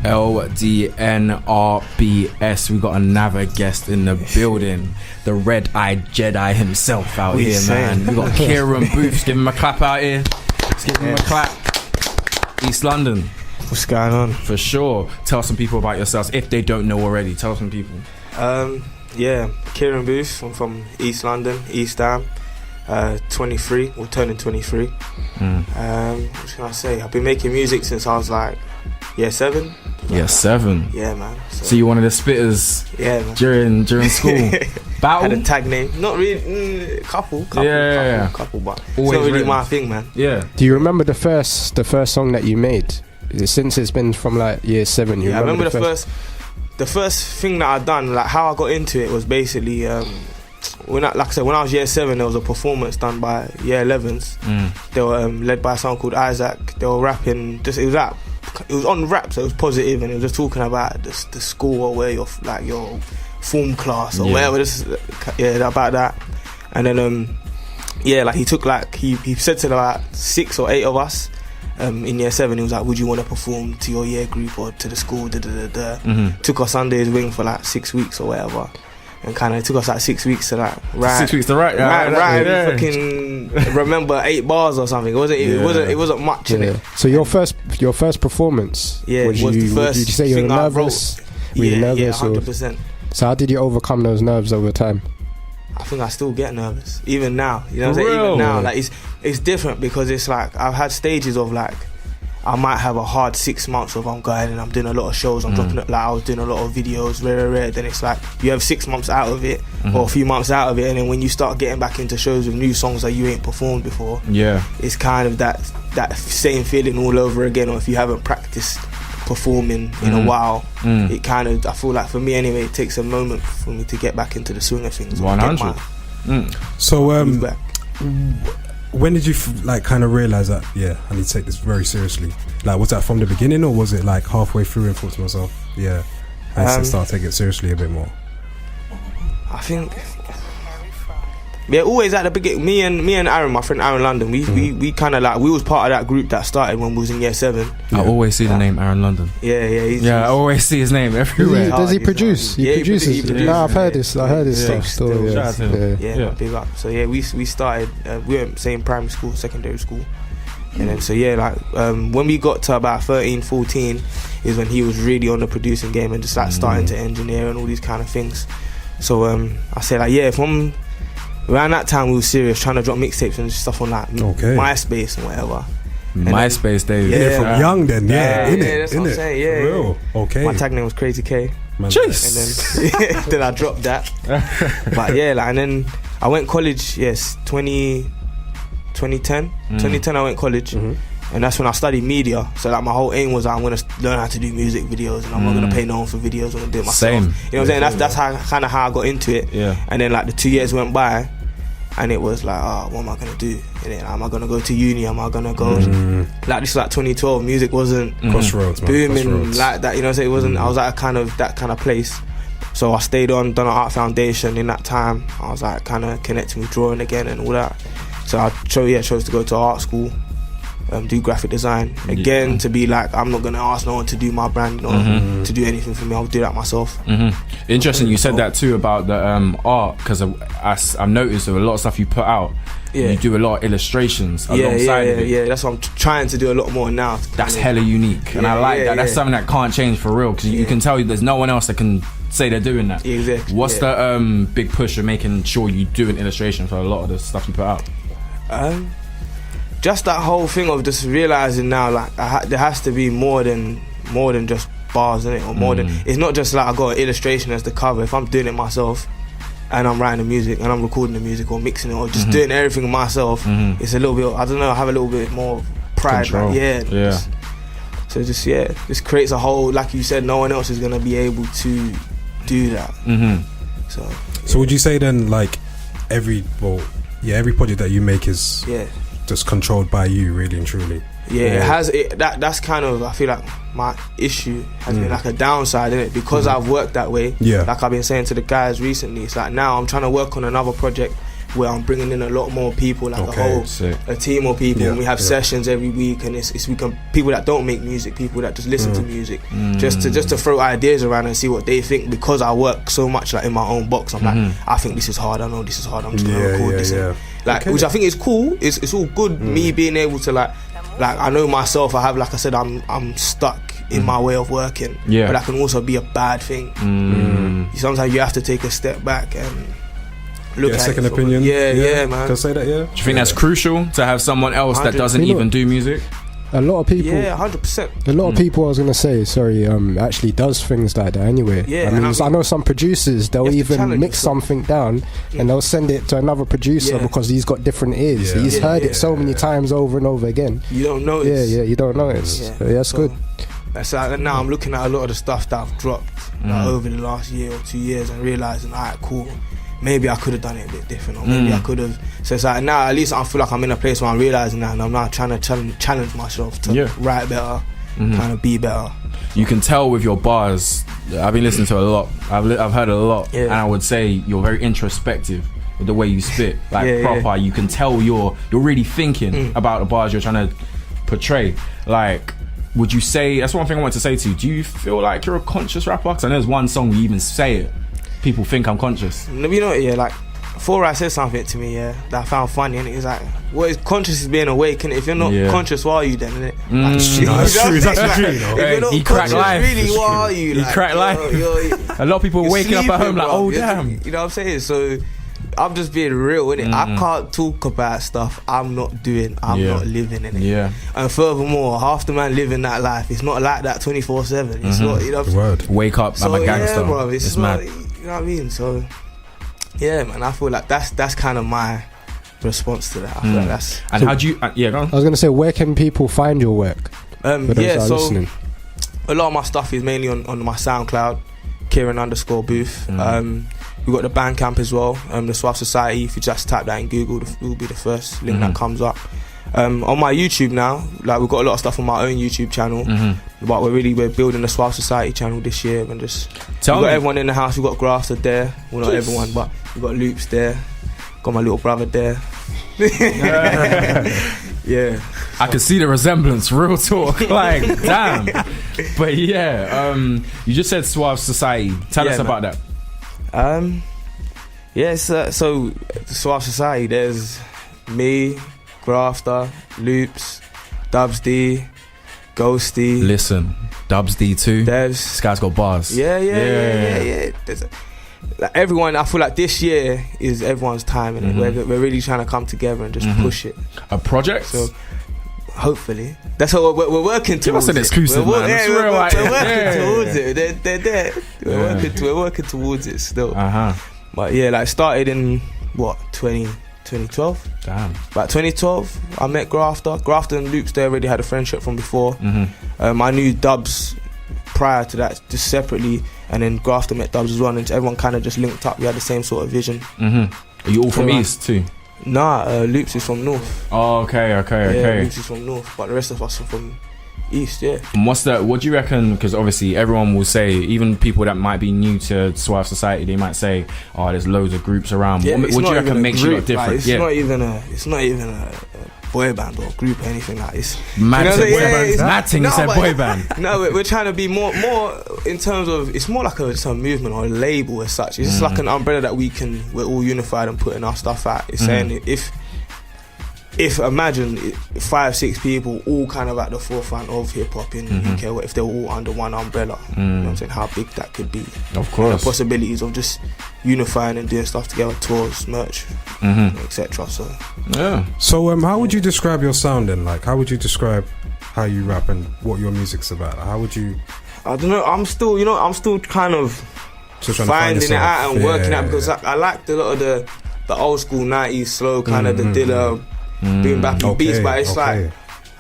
LDNRBS. We got another guest in the building. The red-eyed Jedi himself out here, man. We got Kieron Boothe. Give him a clap out here. Let's give him a clap. East London. What's going on? For sure. Tell some people about yourselves if they don't know already. Tell some people. Kieron Boothe. I'm from East London, East Ham. 23. We're turning 23. What can I say? I've been making music since I was like year 7. Year 7. Yeah, man. So you one of the spitters? Yeah, man. During school. Battle? Had a tag name. Not really. Couple, but always it's not really written. my thing, man. Yeah. Do you remember the first song that you made? Since it's been from like year 7, I remember the first thing that I done, like how I got into it was basically when I was year 7, there was a performance done by year 11s. They were led by someone called Isaac. They were rapping. It was on rap, so it was positive, and it was just talking about the school or where your form class or whatever. About that. And then he took he said to about 6 or 8 of us. In year 7, he was like, would you want to perform to your year group or to the school? Took us under his wing for like 6 weeks or whatever, and kind of took us like 6 weeks to like write. 6 weeks to write. Fucking remember 8 bars or something. It wasn't much in it. So your first performance. Yeah, was the first. Did you say you were nervous? Were you nervous? 100%. So how did you overcome those nerves over time? I think I still get nervous even now. You know what I'm saying? Even now, like it's different because it's like I've had stages of like I might have a hard 6 months of I'm going and I'm doing a lot of shows. I'm dropping it. Like I was doing a lot of videos, rare. Then it's like you have 6 months out of it or a few months out of it, and then when you start getting back into shows with new songs that you ain't performed before, it's kind of that same feeling all over again. Or if you haven't practiced performing in a while, it kind of, I feel like for me anyway, it takes a moment for me to get back into the swing of things. 100. So when did you kind of realise that I need to take this very seriously? Like, was that from the beginning, or was it like halfway through and thought to myself, I need to start taking it seriously a bit more? I think always at the beginning. Me and Aaron, my friend Aaron London, we kind of we was part of that group that started when we was in year 7. I always see the name Aaron London. I always see his name everywhere. Does he produce? He produces. No, I've heard this. I heard his stuff. Still, big up. So we started. We were same primary school, secondary school, and then when we got to about 13, 14, is when he was really on the producing game and just starting to engineer and all these kind of things. So I said around that time we were serious, trying to drop mixtapes and stuff on MySpace and whatever. MySpace days. From young then. That's what I'm saying. For real. Okay. My tag name was Crazy K. Jeez. And then I dropped that. But and then I went college. 2010. 2010 I went college. And that's when I studied media. So my whole aim was I'm gonna learn how to do music videos, and I'm not gonna pay no one for videos. I'm gonna do it myself. Same. You know what I'm saying? That's how I got into it. Yeah. And then the 2 years went by, and it was like, what am I gonna do? And then am I gonna go to uni? Am I gonna go? This is 2012. Music wasn't Crossroads, booming Crossroads. like that. You know what I'm saying? It wasn't. I was at that kind of place. So I stayed on, done an art foundation. In that time, I was kind of connecting with drawing again and all that. So I chose to go to art school. Do graphic design again, to be I'm not gonna ask no one to do my brand, to do anything for me. I'll do that myself. Interesting, you said that too about the art, because I've noticed that a lot of stuff you put out, you do a lot of illustrations alongside of it. Yeah, that's what I'm trying to do a lot more now. That's hella unique, and I like that. That's something that can't change for real, because you can tell there's no one else that can say they're doing that. Exactly. What's the big push of making sure you do an illustration for a lot of the stuff you put out? Just that whole thing of just realizing now, there has to be more than just bars in it, or more than. It's not just I got an illustration as the cover. If I'm doing it myself, and I'm writing the music, and I'm recording the music, or mixing it, or just doing everything myself, it's a little bit. I don't know. I have a little bit more pride. This creates a whole, like you said, no one else is gonna be able to do that. So would you say then, every project that you make is just controlled by you, really and truly? It has that's kind of, I feel like my issue has been a downside in it, because I've worked that way. Like I've been saying to the guys recently, it's now I'm trying to work on another project where I'm bringing in a lot more people, like sick. a team of people, and we have yeah. sessions every week, and it's we can people that don't make music, people that just listen to music, just to throw ideas around and see what they think, because I work so much like in my own box. I'm like, I think this is hard, I know this is hard, I'm just gonna record this. And, like, which I think is cool. It's all good. Me being able to like I know myself. I have, like I said, I'm stuck in my way of working. Yeah. But that can also be a bad thing. Sometimes you have to take a step back and look at a second opinion. Yeah, man. Can I say that? Yeah. Do you think that's crucial to have someone else that doesn't even do music? A lot of people. Yeah, 100%. A lot of people, I was gonna say, actually does things like that anyway. Yeah, I mean, I know some producers, they'll even mix something down and they'll send it to another producer because he's got different ears. He's heard it so many times over and over again. You don't notice. Yeah, you don't notice. Yeah, that's good. That's like, now I'm looking at a lot of the stuff that I've dropped over the last year or 2 years and realising, alright, cool, maybe I could have done it a bit different, or maybe I could have. So it's like now at least I feel like I'm in a place where I'm realising that, and I'm now trying to challenge myself to write better, kind of be better. You can tell with your bars. I've been listening to a lot. I've heard a lot, and I would say you're very introspective with the way you spit, like proper. You can tell you're really thinking about the bars you're trying to portray. Like, would you say, that's one thing I wanted to say to you, do you feel like you're a conscious rapper? Because I know there's one song you even say it, people think I'm conscious. You know, like, before I said something to me, that I found funny, and it's like, what is conscious is being awake, and if you're not conscious, what are you then, innit? That's true, it's actually true, you know? If you're not conscious, really, what are you? He cracked life. A lot of people waking up at home like, oh damn. You know what I'm saying? So I'm just being real, innit? I can't talk about stuff I'm not doing, I'm not living in it. Yeah. And furthermore, half the man living that life, it's not like that 24/7. It's not, you know what I'm saying? Wake up, I'm a gangster. Yeah, bro, it's mad. You know what I mean? So yeah, man, I feel like that's kind of my response to that. I feel like that's. And how do you? Go on. I was gonna say, where can people find your work? So a lot of my stuff is mainly on my SoundCloud, Kieron_Boothe. We've got the Bandcamp as well, the Suave Society. If you just type that in Google, it will be the first link that comes up. On my YouTube now, like, we've got a lot of stuff on my own YouTube channel, but we're building the Suave Society channel this year, and just we've got everyone in the house. We've got Grafter there, well, not everyone, but we've got Loops there, got my little brother there. Yeah, I can see the resemblance, real talk. Like, damn. But yeah, you just said Suave Society. Tell us about that. So the Suave Society, there's me, Grafter, Loops, Dubs D, Ghosty. Listen, Dubs D too. This guy's got bars. Yeah. Like, everyone, I feel like this year is everyone's time, and we're really trying to come together and just push it. A project? So hopefully, that's what we're working towards. Give us an exclusive, man. We're working towards it. They're there. We're working towards it still. But yeah, like, started in 2012. Damn. About 2012, I met Grafter and Loops. They already had a friendship from before. I knew Dubs prior to that, just separately, and then Grafter met Dubs as well, and everyone kind of just linked up. We had the same sort of vision. Are you all from East too? Nah, Loops is from North. Oh, okay. Yeah, Loops is from North, but the rest of us are from East, yeah. And what do you reckon, because obviously everyone will say, even people that might be new to Suave Society, they might say, oh, there's loads of groups around. Yeah, what do you reckon makes you look different? Like, it's not even a boy band or group or anything like this. Mad thing, you said boy band. No, we're trying to be more in terms of, it's more like a movement or a label as such. It's just like an umbrella that we're all unified and putting our stuff out. It's saying if imagine 5-6 people all kind of at the forefront of hip hop in the UK, if they were all under one umbrella, you know what I'm saying, how big that could be. Of course. And the possibilities of just unifying and doing stuff together, tours, merch, etc. So how would you describe your sound then? Like, how would you describe how you rap and what your music's about? How would you? I don't know. I'm still kind of finding it out and working out, because I liked a lot of the old school 90s slow kind of the Dilla being back beats, but it's like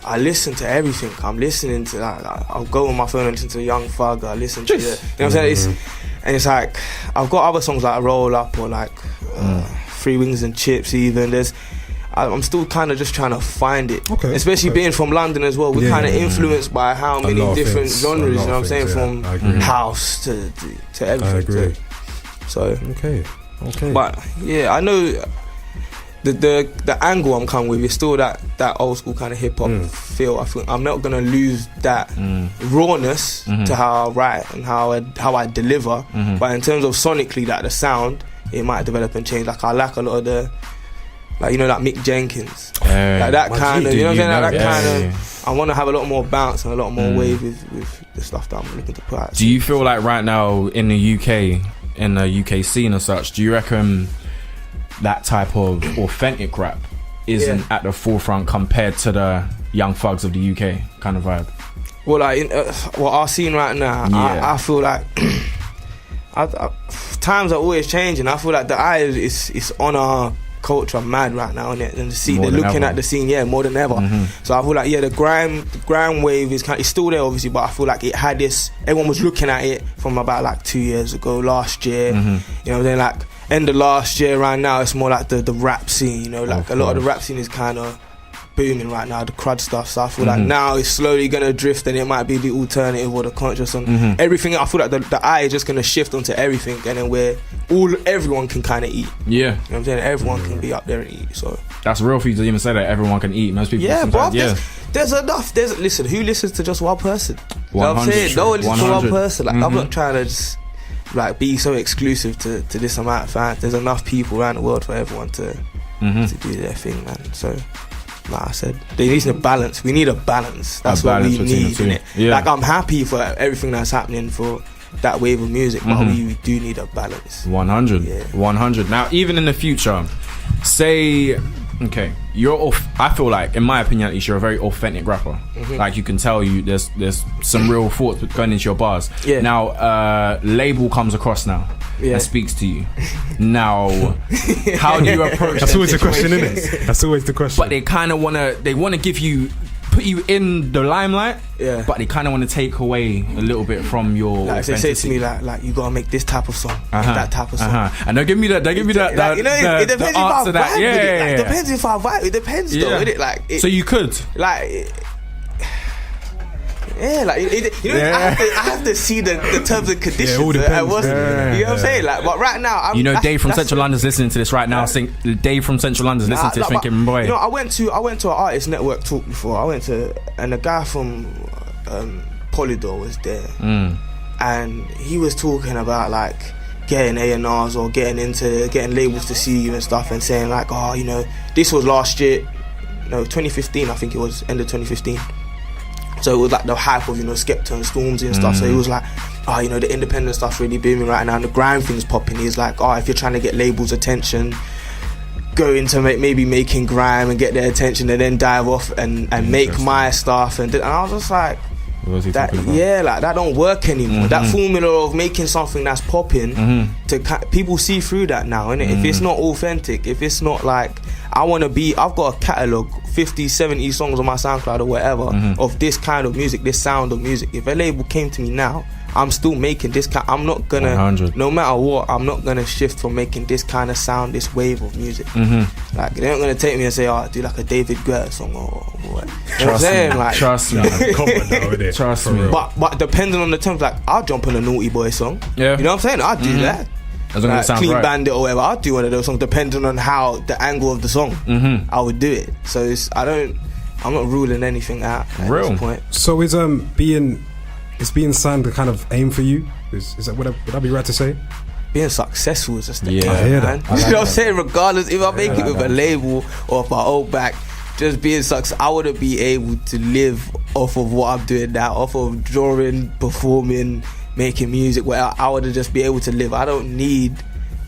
I listen to everything. I'm listening to I'll go on my phone and listen to Young Thug. I listen to you know what I'm saying. It's like I've got other songs like Roll Up or like Three Wings and Chips. Even I'm still kind of just trying to find it. Especially being from London as well. We're kind of influenced by how many different genres. You know what I'm saying, from house to everything. I agree. So okay. But yeah, I know the angle I'm coming with is still that old school kind of hip hop feel. I think I'm not gonna lose that rawness to how I write and how I deliver. But in terms of sonically, like the sound, it might develop and change. Like I like a lot of the, like, you know, like Mick Jenkins, like that kind of, you know what I'm saying? Like that kind of. I want to have a lot more bounce and a lot more wave with the stuff that I'm looking to put out. Do you feel like right now in the UK scene or such, do you reckon that type of authentic rap isn't at the forefront compared to the Young Thugs of the UK kind of vibe? Well, like what our scene right now, I feel like times are always changing. I feel like the eye is on our culture mad right now, and the scene, they're looking at the scene, more than ever. So I feel like the grime wave is it's still there, obviously, but I feel like it had this. Everyone was looking at it from about like 2 years ago, last year. You know what I'm saying? Like end of last year, right now it's more like the rap scene. You know, like a lot of the rap scene is kind of booming right now, the crud stuff. So I feel like now it's slowly gonna drift, and it might be the alternative or the conscious and everything. I feel like the eye is just gonna shift onto everything, and then where everyone can kind of eat. You know what I'm saying? Everyone can be up there and eat. So that's real for you to even say that everyone can eat. Most people, there's enough. Listen, who listens to just one person? You know what I'm saying? No one listens to one person. Like I'm not trying to just like be so exclusive to this amount of fans. There's enough people around the world for everyone to do their thing, man. So like I said, they need a balance. We need a balance. That's what we need, innit? Like I'm happy for everything that's happening for that wave of music, but we do need a balance. 100. Now, even in the future, say, okay, I feel like, in my opinion at least, you're a very authentic rapper. Like you can tell there's some real thoughts going into your bars. Now, label comes across now and speaks to you. Now, how do you approach? That's always the question, isn't it? That's always the question. But they kind of wanna put you in the limelight, but they kind of want to take away a little bit from your. Like they say to me, like you gotta make this type of song, make that type of song, and they'll give me that. Like, you know, it depends if I vibe with it. Like, depends if I vibe. It depends though, innit? Like, so you could like. Like I have to see the terms and conditions. All depends. You know what I'm saying? Like, but right now, Dave from Central London's listening to this right now. Dave from Central London's listening to this, thinking, boy. You know, I went to an artist network talk before. And a guy from Polydor was there, and he was talking about like getting A&Rs or getting labels to see you and stuff, and saying like, oh, you know, this was last year, 2015, I think it was end of 2015. So it was like the hype of, Skepta and Stormzy and stuff. So it was like, oh, the independent stuff's really booming right now, and the grime thing's popping. He's like, oh, if you're trying to get labels' attention, go into maybe making grime and get their attention, and then dive off and make my stuff. And I was just like, that don't work anymore. That formula of making something that's popping, people see through that now, innit? If it's not authentic, if it's not like, I've got a catalogue, 50, 70 songs on my SoundCloud or whatever, of this kind of music, this sound of music. If a label came to me now, I'm still making this kind. I'm not gonna, 100. No matter what, I'm not gonna shift from making this kind of sound, this wave of music. Like, they're not gonna take me and say, oh, do like a David Guetta song or what. You know what I'm saying? Like, trust me. Trust me. But depending on the terms, like, I'll jump on a Naughty Boy song. You know what I'm saying? I'll do that. As long as it sounds Clean right. Bandit or whatever, I'll do one of those songs depending on how the angle of the song. I would do it. So I'm not ruling anything out at this point. So is being signed the kind of aim for you? Is that would I be right to say? Being successful is just the aim, man. You know what I'm saying? Regardless if I make it with a label or if I hold back, just being successful, I wouldn't be able to live off of what I'm doing now, off of drawing, performing, making music, where I would just be able to live. I don't need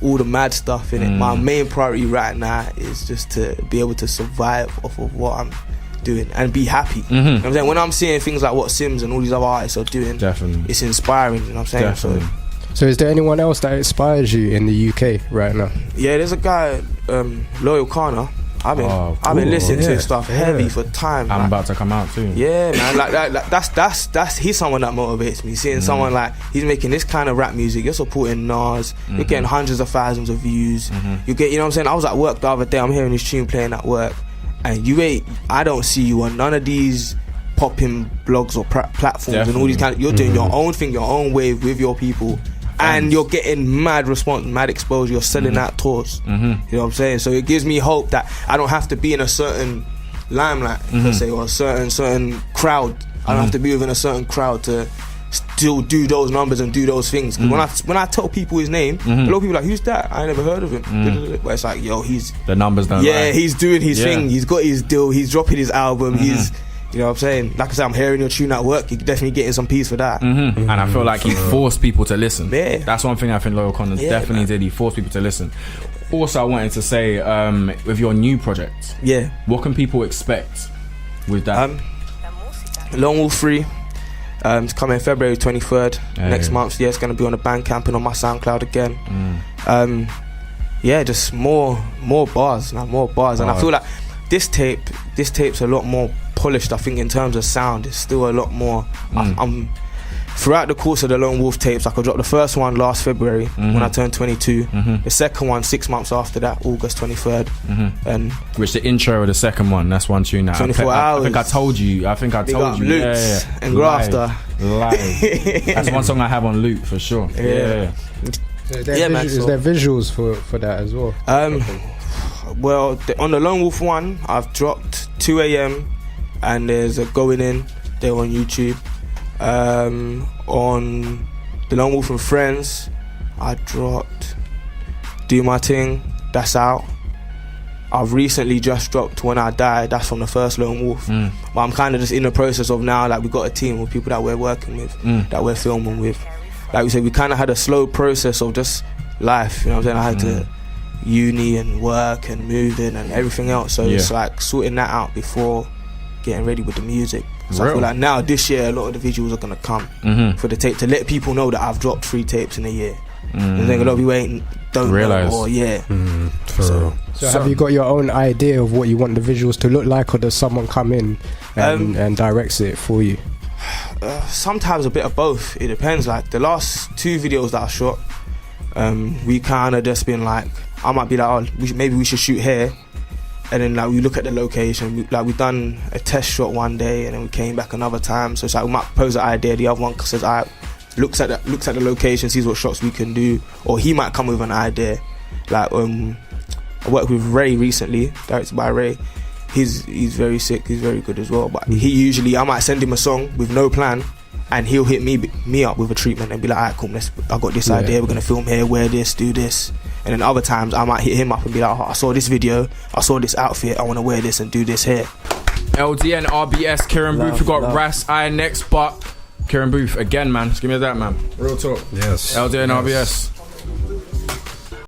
all the mad stuff in it. My main priority right now is just to be able to survive off of what I'm doing and be happy. You know what I'm saying? When I'm seeing things like what Sims and all these other artists are doing, it's inspiring, you know what I'm saying? So is there anyone else that inspires you in the UK right now? Yeah, there's a guy, Loyal Kana. I've been listening to his stuff heavy for time. I'm about to come out too. Yeah, man. Like that's he's someone that motivates me. Seeing someone like he's making this kind of rap music. You're supporting Nas. You're getting hundreds of thousands of views. You get, you know what I'm saying? I was at work the other day. I'm hearing his tune playing at work, and I don't see you on none of these popping blogs or platforms and all these kind of. You're doing your own thing, your own wave with your people. and you're getting mad response, mad exposure. You're selling out tours. You know what I'm saying? So it gives me hope that I don't have to be in a certain limelight, per se, or a certain crowd. I don't have to be within a certain crowd to still do those numbers and do those things. When I tell people his name, a lot of people are like, who's that? I never heard of him. But it's like, yo, he's the numbers don't lie. He's doing his thing. He's got his deal. He's dropping his album. He's, you know what I'm saying? Like I said, I'm hearing your tune at work. You're definitely getting some peace for that. And I feel like he forced people to listen. Yeah. That's one thing I think Loyal Condom definitely did. He forced people to listen. Also, I wanted to say, with your new project, what can people expect with that? Lone Wolf 3. It's coming February 23rd next month. It's going to be on the Bandcamp and on my SoundCloud again. Just more bars, man, more bars. And I feel like this tape's a lot more polished. I think in terms of sound, it's still a lot more. I'm throughout the course of the Lone Wolf tapes, I could drop the first one last February when I turned 22. The second one 6 months after that, August 23rd. And which the intro of the second one, that's one tune that 24 hours. I think I told you. Loops and Grafter. Live. That's one song I have on loop for sure. Is there visuals for that as well? Well, on the Lone Wolf one, I've dropped 2 a.m. and there's a Going In there on YouTube. On the Lone Wolf and Friends, I dropped Do My Thing, that's out. I've recently just dropped When I Die, that's from the first Lone Wolf. But I'm kind of just in the process of now, like, we've got a team with people that we're working with, that we're filming with. Like we said, we kind of had a slow process of just life, you know what I'm saying? I had to uni and work and moving and everything else, so it's like sorting that out before getting ready with the music. So I feel like now this year a lot of the visuals are gonna come for the tape to let people know that I've dropped 3 tapes in a year. I think a lot of people don't realize. Know, So have you got your own idea of what you want the visuals to look like, or does someone come in and directs it for you? Sometimes a bit of both. It depends. Like the last 2 videos that I shot, we kind of just been like, I might be like, maybe we should shoot here. And then like we look at the location, we done a test shot one day, and then we came back another time. So it's like we might propose an idea. The other one says, "I looks at the location, sees what shots we can do," or he might come with an idea. Like I worked with Ray recently, directed by Ray. He's very sick. He's very good as well. But I might send him a song with no plan, and he'll hit me up with a treatment and be like, "Alright, cool. I got this idea. We're gonna film here. Wear this. Do this." And then other times I might hit him up and be like, "Oh, I saw this video, I saw this outfit, I want to wear this and do this here." LDNRBS, Kieron Boothe. We got Ras I next, but Kieron Boothe again, man. Just give me that, man. Real talk. Yes. LDNRBS.